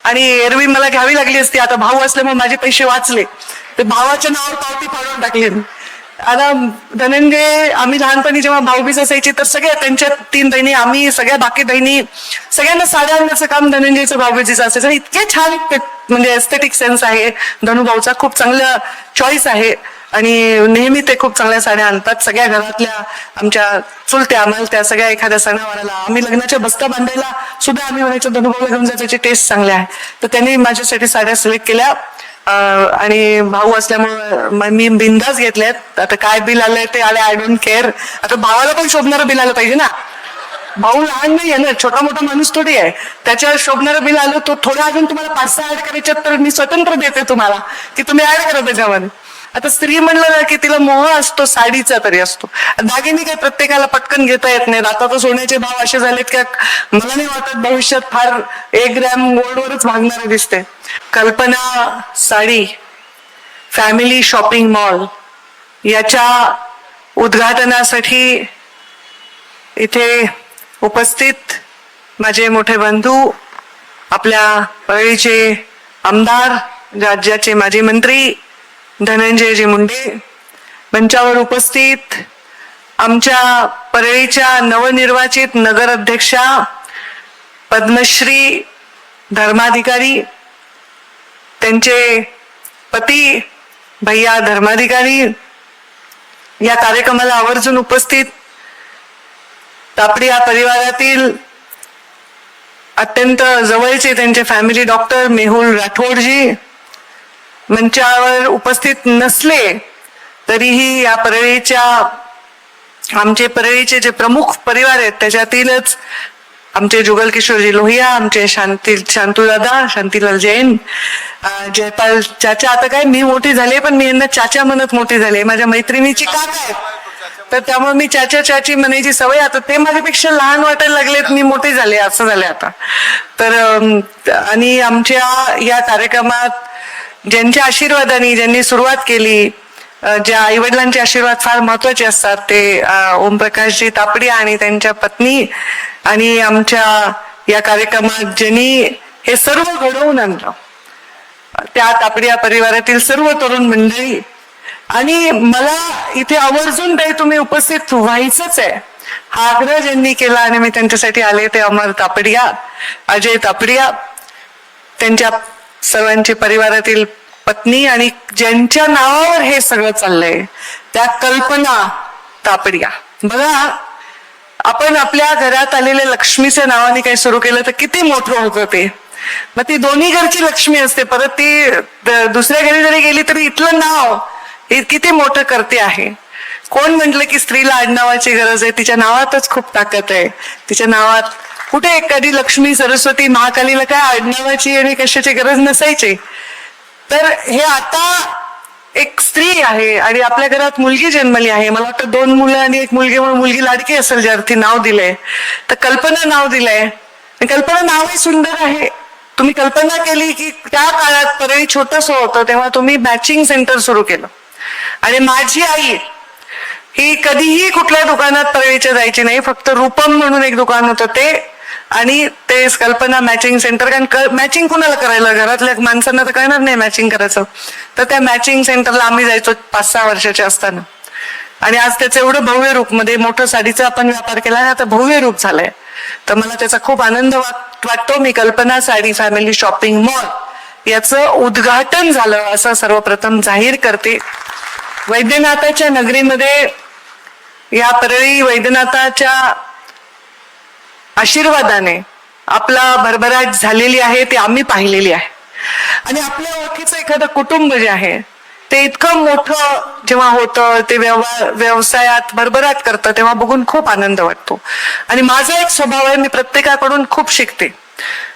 आणि एरवी मला घ्यावी लागली असती. आता भाऊ असल्यामुळे माझे पैसे वाचले, ते भावाच्या नावावर पावती फाडून टाकली. आता धनंजय, आम्ही लहानपणी जेव्हा भाऊबीज असायची तर सगळ्या त्यांच्या 3 बहिणी, आम्ही सगळ्या बाकी बहिणी, सगळ्यांना साड्या आणण्याचं काम धनंजयचं भाऊबीजीचं असायचं. इतके छान म्हणजे एस्थेटिक सेन्स आहे धनुभाऊचा, खूप चांगलं चॉईस आहे आणि नेहमी ते खूप चांगल्या साड्या आणतात. सगळ्या घरातल्या आमच्या चुलत्या आम्हाला त्या सगळ्या एखाद्या सणावाराला, आम्ही लग्नाच्या बस्ता बांधायला सुद्धा आम्ही म्हणायचो धनुभाऊला घेऊन जायचं, त्याची टेस्ट चांगली आहे. तर त्यांनी माझ्यासाठी साड्या सिलेक्ट केल्या आणि भाऊ असल्यामुळे मी बिंदास घेतल्यात. आता काय बिल आलंय ते आले, आय डोंट केअर. आता भावाला पण शोभणारं बिल आलं पाहिजे ना. भाऊ लहान नाही आहे ना, छोटा मोठा माणूस थोडी आहे. त्याच्या शोभणारं बिल आलं, तो थोडं अजून तुम्हाला 5-6 ऍड करायच्यात तर मी स्वतंत्र देते तुम्हाला की तुम्ही ऍड करा त्याच्यामध्ये. आता स्त्री म्हणलं ना की तिला मोह असतो, साडीचा तरी असतो. दागिने काय प्रत्येकाला पटकन घेता येत नाहीत. आता तर सोन्याचे भाव असे झालेत की मला नाही वाटत भविष्यात फार 1 ग्रॅम गोल्डवरच भागणारे दिसते. कल्पना साडी फॅमिली शॉपिंग मॉल याच्या उद्घाटनासाठी इथे उपस्थित माझे मोठे बंधू, आपल्या परळीचे आमदार, राज्याचे माजी मंत्री धनंजयजी मुंडे, मंचावर उपस्थित आमच्या परळीच्या नवनिर्वाचित नगर अध्यक्षा पद्मश्री धर्माधिकारी, त्यांचे पती भैया धर्माधिकारी, या कार्यक्रमाला आवर्जून उपस्थित तापडिया परिवारातील अत्यंत जवळचे त्यांचे फॅमिली डॉक्टर मेहुल राठोडजी, मंचावर उपस्थित नसले तरीही या परळीच्या, आमचे परळीचे जे प्रमुख परिवार आहेत त्याच्यातीलच आमचे जुगल किशोरजी लोहिया, आमचे शांतूदादा, शांतीलाल जैन, जयपाल चाचा. आता काय मी मोठी झाले पण मी यांना चाचा म्हणत मोठी झाले, माझ्या मैत्रिणीची काका आहेत तर त्यामुळे मी चाचा चाची म्हणायची सवय. आता ते माझ्यापेक्षा लहान वाटायला लागलेत, मी मोठे झाले असं झाले आता तर. आणि आमच्या या कार्यक्रमात ज्यांच्या आशीर्वादाने ज्यांनी सुरुवात केली, ज्या आईवडिलांचे आशीर्वाद फार महत्वाचे असतात, ते ओमप्रकाशजी तापडिया आणि त्यांच्या पत्नी, आणि आमच्या या कार्यक्रमात ज्यांनी हे सर्व घडवून आणलं त्या तापडिया परिवारातील सर्व तरुण मंडळी. आणि मला इथे आवर्जून काही तुम्ही उपस्थित व्हायचंच आहे हा आग्रह ज्यांनी केला आणि मी त्यांच्यासाठी आले ते अमर तापडिया, अजय तापडिया, त्यांच्या सर्वांचे परिवारातील पत्नी आणि ज्यांच्या नावावर हे सगळं चाललंय त्या कल्पना तापडिया. बघा, आपण आपल्या घरात आलेल्या लक्ष्मीच्या नावाने काही सुरू केलं तर किती मोठं होतं ते. मग ती दोन्ही घरची लक्ष्मी असते, परत ती दुसऱ्या घरी जरी गेली तरी इथलं नाव किती मोठं करते आहे. कोण म्हटलं की स्त्रीला आडनावाची गरज आहे? तिच्या नावातच खूप ताकद आहे. तिच्या नावात कुठे एखादी लक्ष्मी, सरस्वती, महाकालीला काय आडनावाची आणि कशाची गरज नसायची. तर हे आता एक स्त्री आहे आणि आपल्या घरात मुलगी जन्मली आहे. मला वाटतं 2 मुलं आणि 1 मुलगी, म्हणून मुलगी लाडकी असेल ज्या अर्थी नाव दिलंय. तर कल्पना नाव दिलंय. कल्पना नावही सुंदर आहे. तुम्ही कल्पना केली की त्या काळात परळी छोटस होतं तेव्हा तुम्ही मॅचिंग सेंटर सुरू केलं. आणि माझी आई ही कधीही कुठल्या दुकानात परळीच्या जायची नाही, फक्त रूपम म्हणून एक दुकान होतं ते, आणि ते कल्पना मॅचिंग सेंटर. कारण मॅचिंग कुणाला करायला, घरातल्या माणसांना तर कळणार नाही मॅचिंग करायचं. तर त्या मॅचिंग सेंटरला आम्ही जायचो 5-6 वर्षाचे असताना. आणि आज त्याचं एवढं भव्य रूप, मध्ये मोठं साडीचा आपण व्यापार केला आणि आता भव्य रूप झालंय. तर मला त्याचा खूप आनंद वाटतो. मी कल्पना साडी फॅमिली शॉपिंग मॉल याचं उद्घाटन झालं असं सर्वप्रथम जाहीर करते. वैद्यनाथाच्या नगरीमध्ये या परळी वैद्यनाथाच्या आशीर्वादाने आपला भरभराट झालेली आहे, ती आम्ही पाहिलेली आहे. आणि आपल्या ओळखीचं एखादं कुटुंब जे आहे ते इतकं मोठं जेव्हा होतं, ते व्यवसायात भरभराट करतं, तेव्हा बघून खूप आनंद वाटतो. आणि माझा एक स्वभाव आहे, मी प्रत्येकाकडून खूप शिकते.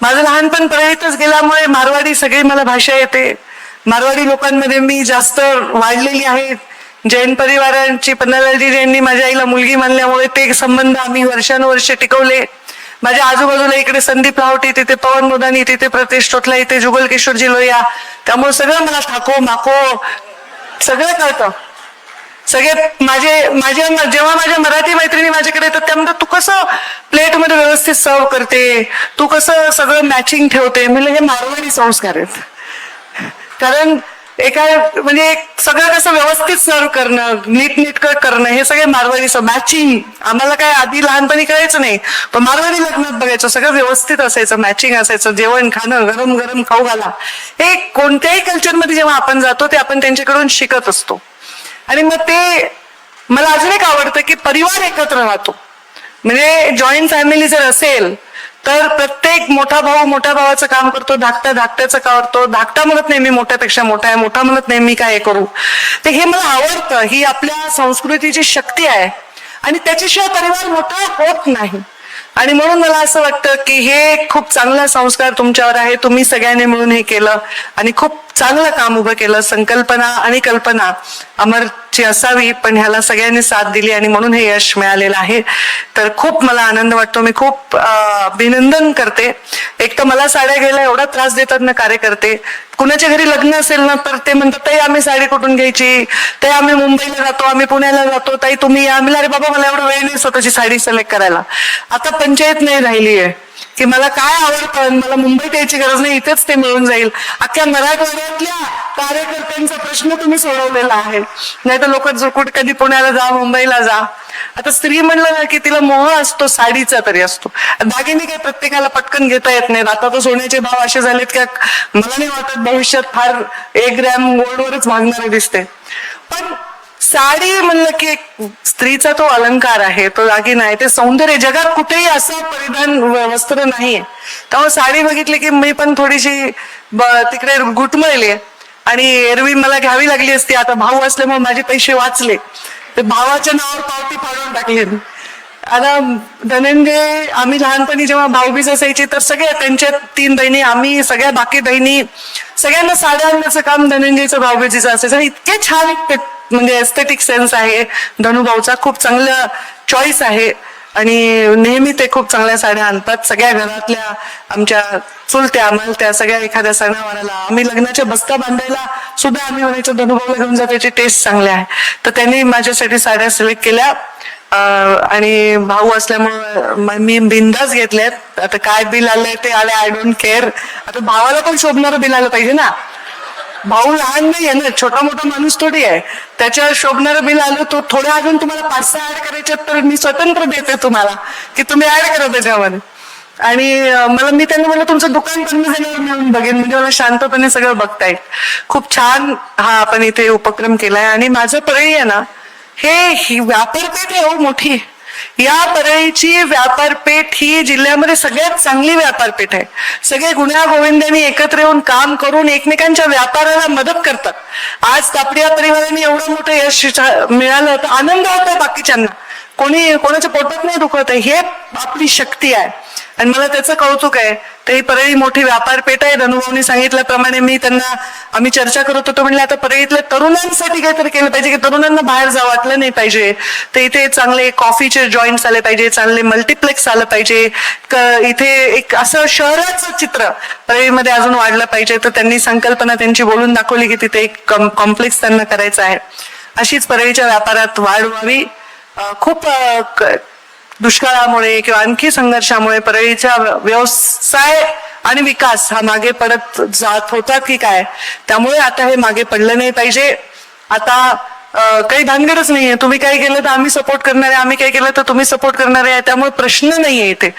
माझं लहानपण परळीतच गेल्यामुळे मारवाडी सगळी मला भाषा येते. मारवाडी लोकांमध्ये मी जास्त वाढलेली आहे. जैन परिवारांची पन्नालालजी जैननी माझ्या आईला मुलगी मानल्यामुळे ते संबंध आम्ही वर्षानुवर्ष टिकवले. माझ्या आजूबाजूला इकडे संदीप लाहोटी, तिथे पवन मोदानी, तिथे प्रतेश टोटला, इथे जुगल किशोरजी लोहिया, त्यामुळे सगळं मला ठाको माको सगळं कळतं. सगळे जेव्हा माझ्या मराठी मैत्रिणी माझ्याकडे येतात त्या म्हणतात, तू कसं प्लेटमध्ये व्यवस्थित सर्व करते, तू कसं सगळं मॅचिंग ठेवते. म्हणजे हे मारवाडी संस्कार आहेत. कारण म्हणजे सगळं कसं व्यवस्थित सर्व करणं, नीटनेटकं करणं, हे सगळे मारवाडी मॅचिंग. आम्हाला काय आधी लहानपणी करायचं नाही, पण मारवाडी लग्नात बघायचं सगळं व्यवस्थित असायचं, मॅचिंग असायचं, जेवण खाणं, गरम गरम खाऊ घाला. हे कोणत्याही कल्चरमध्ये जेव्हा आपण जातो ते आपण त्यांच्याकडून शिकत असतो. आणि मग ते मला अजून एक आवडतं की परिवार एकत्र राहतो. म्हणजे जॉईंट फॅमिली जर असेल तर प्रत्येक मोठा भाऊ मोठ्या भावाचं काम करतो, धाकटा धाकट्याचं काम करतो. धाकटा म्हणत नाही मी मोठ्यापेक्षा मोठा आहे, मोठा म्हणत नाही मी काय करू. तर हे मला आवडतं. ही आपल्या संस्कृतीची शक्ती आहे आणि त्याच्याशिवाय परिवार मोठा होत नाही. आणि म्हणून मला असं वाटतं की हे खूप चांगला संस्कार तुमच्यावर आहे. तुम्ही सगळ्यांनी मिळून हे केलं आणि खूप चांगलं काम उभं केलं. संकल्पना आणि कल्पना अमरची असावी, पण ह्याला सगळ्यांनी साथ दिली आणि म्हणून हे यश मिळालेलं आहे. तर खूप मला आनंद वाटतो. मी खूप अभिनंदन करते. एक तर मला साड्या घ्यायला एवढा त्रास देतात ना कार्यकर्ते. कुणाच्या घरी लग्न असेल ना तर ते म्हणतात, ताई आम्ही साडी कुठून घ्यायची, ताई आम्ही मुंबईला जातो, आम्ही पुण्याला जातो, ताई तुम्ही या. अरे बाबा मला एवढं वेळ नाही स्वतःची साडी सिलेक्ट करायला. आता पंचायत नाही राहिली आहे की मला काय आवडतं, मला मुंबईत यायची गरज नाही, इथेच ते मिळून जाईल. अख्ख्या मराठवाड्यातल्या कार्यकर्त्यांचा प्रश्न तुम्ही सोडवलेला आहे. नाही तर लोक कधी पुण्याला जा, मुंबईला जा. आता स्त्री म्हणलं ना की तिला मोह असतो, साडीचा तरी असतो. दागिने काही प्रत्येकाला पटकन घेता येत नाहीत. आता तर सोन्याचे भाव असे झालेत की मला नाही वाटत भविष्यात फार 1 ग्रॅम गोल्डवरच भागणारे दिसते. पण साडी म्हणलं की स्त्रीचा तो अलंकार आहे, तो दागिना आहे, ते सौंदर्य. जगात कुठेही असं परिधान वस्त्र नाहीये. त्यामुळे साडी बघितली की मी पण थोडीशी तिकडे घुटमळली आहे. आणि एरवी मला घ्यावी लागली असती, आता भाऊ असल्यामुळे माझे पैसे वाचले. ते भावाच्या नावावर पावती फाडून टाकली. आता धनंजय, आम्ही लहानपणी जेव्हा भाऊबीज असायची तर सगळ्या त्यांच्या 3 बहिणी, आम्ही सगळ्या बाकी बहिणी, सगळ्यांना साड्या आणण्याचं काम धनंजयचं भाऊबीजीचं असायचं. इतके छान म्हणजे एस्थेटिक सेन्स आहे धनुभाऊचा. खूप चांगलं चॉईस आहे आणि नेहमी ते खूप चांगल्या साड्या आणतात. सगळ्या घरातल्या आमच्या चुलत्या त्या सगळ्या एखाद्या सणावाराला, आम्ही लग्नाच्या बस्ता बांधायला सुद्धा आम्ही म्हणायचो धनुभाऊला घेऊन जा, त्याची टेस्ट चांगली आहे. तर त्यांनी माझ्यासाठी साड्या सिलेक्ट केल्या आणि भाऊ असल्यामुळे मी बिंदास घेतल्यात. आता काय बिल आलंय ते आले, आय डोंट केअर. आता भावाला पण शोभणारं बिल आलं पाहिजे ना. भाऊ लहान नाही आहे ना, छोटा मोठा माणूस थोडी आहे. त्याच्यावर शोभणारं बिल आलं, तो थोड्या अजून तुम्हाला 5-6 ऍड करायच्यात तर मी स्वतंत्र देते तुम्हाला की तुम्ही ऍड करा त्याच्यामध्ये. आणि मी त्यांना म्हणलं तुमचं दुकान पण मी जणांवर मिळून बघेन, म्हणजे मला शांतपणे सगळं बघता येईल. खूप छान हा आपण इथे उपक्रम केलाय. आणि माझं परळी आहे ना, ही व्यापारपेठ आहे हो मोठी. या परळीची व्यापारपेठ ही जिल्ह्यामध्ये सगळ्यात चांगली व्यापारपेठ आहे. सगळे गुण्या गोविंदांनी एकत्र येऊन काम करून एकमेकांच्या व्यापाराला मदत करतात. आज तापडिया परिवाराने एवढं मोठं यश मिळालं तर आनंद होतो बाकीच्यांना. कोणाच्या पोटात नाही दुखत आहे. हे आपली शक्ती आहे आणि मला त्याचं कौतुक आहे. तर ही परळी मोठी व्यापारपेठ आहे. धनुभाऊनी सांगितल्याप्रमाणे आम्ही चर्चा करत होतो. म्हणले आता परळीतल्या तरुणांसाठी काहीतरी केलं पाहिजे की तरुणांना बाहेर जावं वाटलं नाही पाहिजे. तर इथे चांगले कॉफीचे जॉईंट्स आले पाहिजे, चांगले मल्टिप्लेक्स आलं पाहिजे. इथे एक असं शहराचं चित्र परळीमध्ये अजून वाढलं पाहिजे. तर त्यांनी संकल्पना त्यांची बोलून दाखवली की तिथे एक कॉम्प्लेक्स त्यांना करायचं आहे. अशीच परळीच्या व्यापारात वाढ व्हावी. खूप दुष्काळामुळे किंवा आणखी संघर्षामुळे परळीचा व्यवसाय आणि विकास हा मागे पडत जात होता की काय, त्यामुळे आता हे मागे पडलं नाही पाहिजे. आता काही भानगडच नाहीये. तुम्ही काय केलं तर आम्ही सपोर्ट करणार आहे, आम्ही काय केलं तर तुम्ही सपोर्ट करणार आहे, त्यामुळे प्रश्न नाहीये इथे.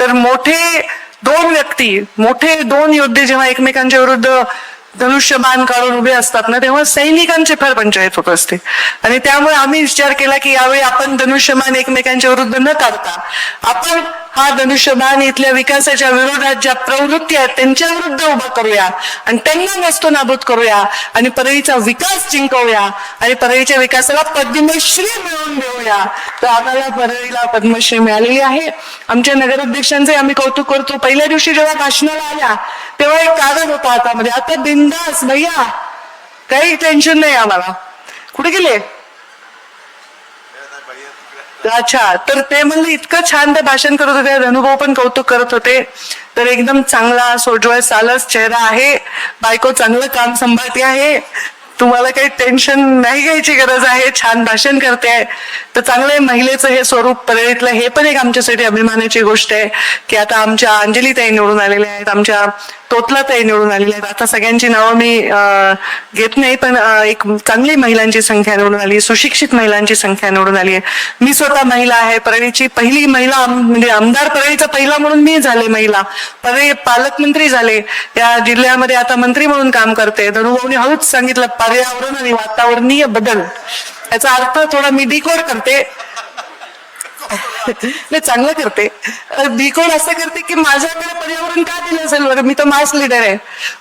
तर मोठे 2 व्यक्ती, मोठे 2 योद्धे जेव्हा एकमेकांच्या विरुद्ध धनुष्यबाण काढून उभे असतात ना, तेव्हा सैनिकांची फार पंचायत होत असते. आणि त्यामुळे आम्ही विचार केला की यावेळी आपण धनुष्यबाण एकमेकांच्या विरुद्ध न काढता आपण हा धनुष्यबाण इथल्या विकासाच्या विरोधात ज्या प्रवृत्ती आहेत त्यांच्या विरुद्ध उभा करूया आणि त्यांना नसतो नाबूद करूया आणि परळीचा विकास जिंकवूया आणि परळीच्या विकासाला पद्मश्री मिळवून देऊया. तर आम्हाला परळीला पद्मश्री मिळालेली आहे. आमच्या नगराध्यक्षांचे आम्ही कौतुक करतो. पहिल्या दिवशी जेव्हा भाषणाला आल्या तेव्हा एक कागद होता हातामध्ये, आता बिंदास भैया, काही टेन्शन नाही आम्हाला. कुठे गेले? अच्छा. तर ते म्हणले इतकं छान ते भाषण करत होते, धनुभाऊ पण कौतुक करत होते. तर एकदम चांगला सोज्वळ सालस चेहरा आहे, बायको चांगलं काम सांभाळते आहे. तुम्हाला काही टेन्शन नाही घ्यायची गरज आहे, छान भाषण करते आहे तर चांगलं महिलेचं हे स्वरूप परळीतलं हे पण एक आमच्यासाठी अभिमानाची गोष्ट आहे की आता आमच्या अंजलीताई निवडून आलेल्या आहेत, आमच्या तोतलाताई निवडून आलेल्या आहेत. आता सगळ्यांची नावं मी घेत नाही, पण एक चांगली महिलांची संख्या निवडून आली, सुशिक्षित महिलांची संख्या निवडून आली आहे. मी स्वतः महिला आहे, परळीची पहिली महिला म्हणजे आमदार परळीचा पहिला म्हणून मी झाले महिला, परळी पालकमंत्री झाले, या जिल्ह्यामध्ये आता मंत्री म्हणून काम करते. धनुभाऊनी हळूच सांगितलं पर्यावरण आणि वातावरणीय बदल, याचा अर्थ थोडा मी डिकोड करते, नाही चांगलं करते. डिकोड असं करते की माझ्याकडे पर्यावरण का दिलं असेल बरं, मी तर मास लीडर आहे,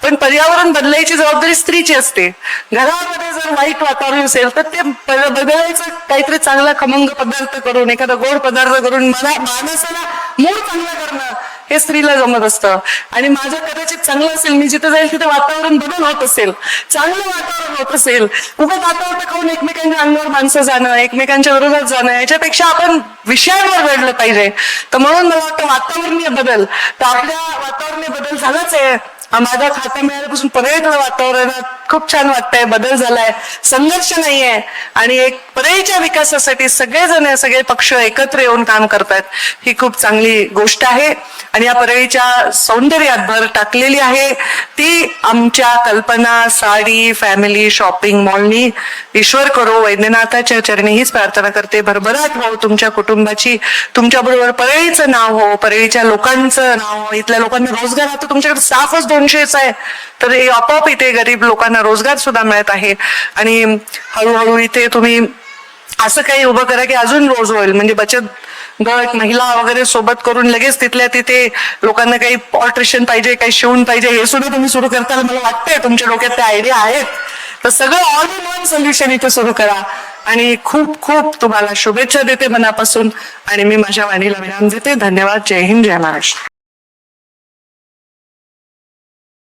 पण पर्यावरण बदलायची जबाबदारी स्त्रीची असते. घरामध्ये जर वाईट वातावरण असेल तर ते बदलायचं काहीतरी चांगला खमंग पदार्थ करून, एखादा गोड पदार्थ करून माणसाला मूड चांगला करणं हे स्त्रीला जमत असतं. आणि माझं कदाचित चांगलं असेल, मी जिथे जाईल तिथे वातावरण बदल होत असेल, चांगलं वातावरण होत असेल, उभं वातावरण खाऊन एकमेकांच्या अंगावर माणसं जाणं, एकमेकांच्या विरोधात जाणं, याच्यापेक्षा आपण विषयांवर लढलं पाहिजे. तर म्हणून मला वाटतं वातावरणीय बदल, तर आपल्या वातावरणीय बदल झालाच आहे. माझा खाता मिळाल्यापासून परळीतलं वातावरणात खूप छान वाटतंय, बदल झालाय, संघर्ष नाहीये आणि एक परळीच्या विकासासाठी सगळेजण, सगळे पक्ष एकत्र येऊन काम करतात, ही खूप चांगली गोष्ट आहे. आणि या परळीच्या सौंदर्यात भर टाकलेली आहे ती आमच्या कल्पना साडी फॅमिली शॉपिंग मॉलनी. ईश्वर करो वैद्यनाथाच्या चरणी हीच प्रार्थना करते, भरभराट हो तुमच्या कुटुंबाची, तुमच्या बरोबर परळीचं नाव हो, परळीच्या लोकांचं नाव हो, इथल्या लोकांना रोजगार. आता तुमच्याकडे स्टाफच 200च आहे, तर आपोआप इथे गरीब लोकांना रोजगार सुद्धा मिळत आहे. आणि हळूहळू इथे तुम्ही असं काही उभं करा की अजून रोज होईल, म्हणजे बचत गट महिला वगैरे सोबत करून लगेच तिथल्या तिथे लोकांना काही ऑल्ट्रेशन पाहिजे, काही शिवून पाहिजे, हे सुद्धा तुम्ही सुरू करताना मला वाटतंय तुमच्या डोक्यात त्या आयडिया आहेत. तर सगळं ऑल इन वन सोल्युशन इथे सुरू करा. आणि खूप खूप तुम्हाला शुभेच्छा देते मनापासून आणि मी माझ्या वाणीला विराम देते. धन्यवाद. जय हिंद, जय महाराष्ट्र.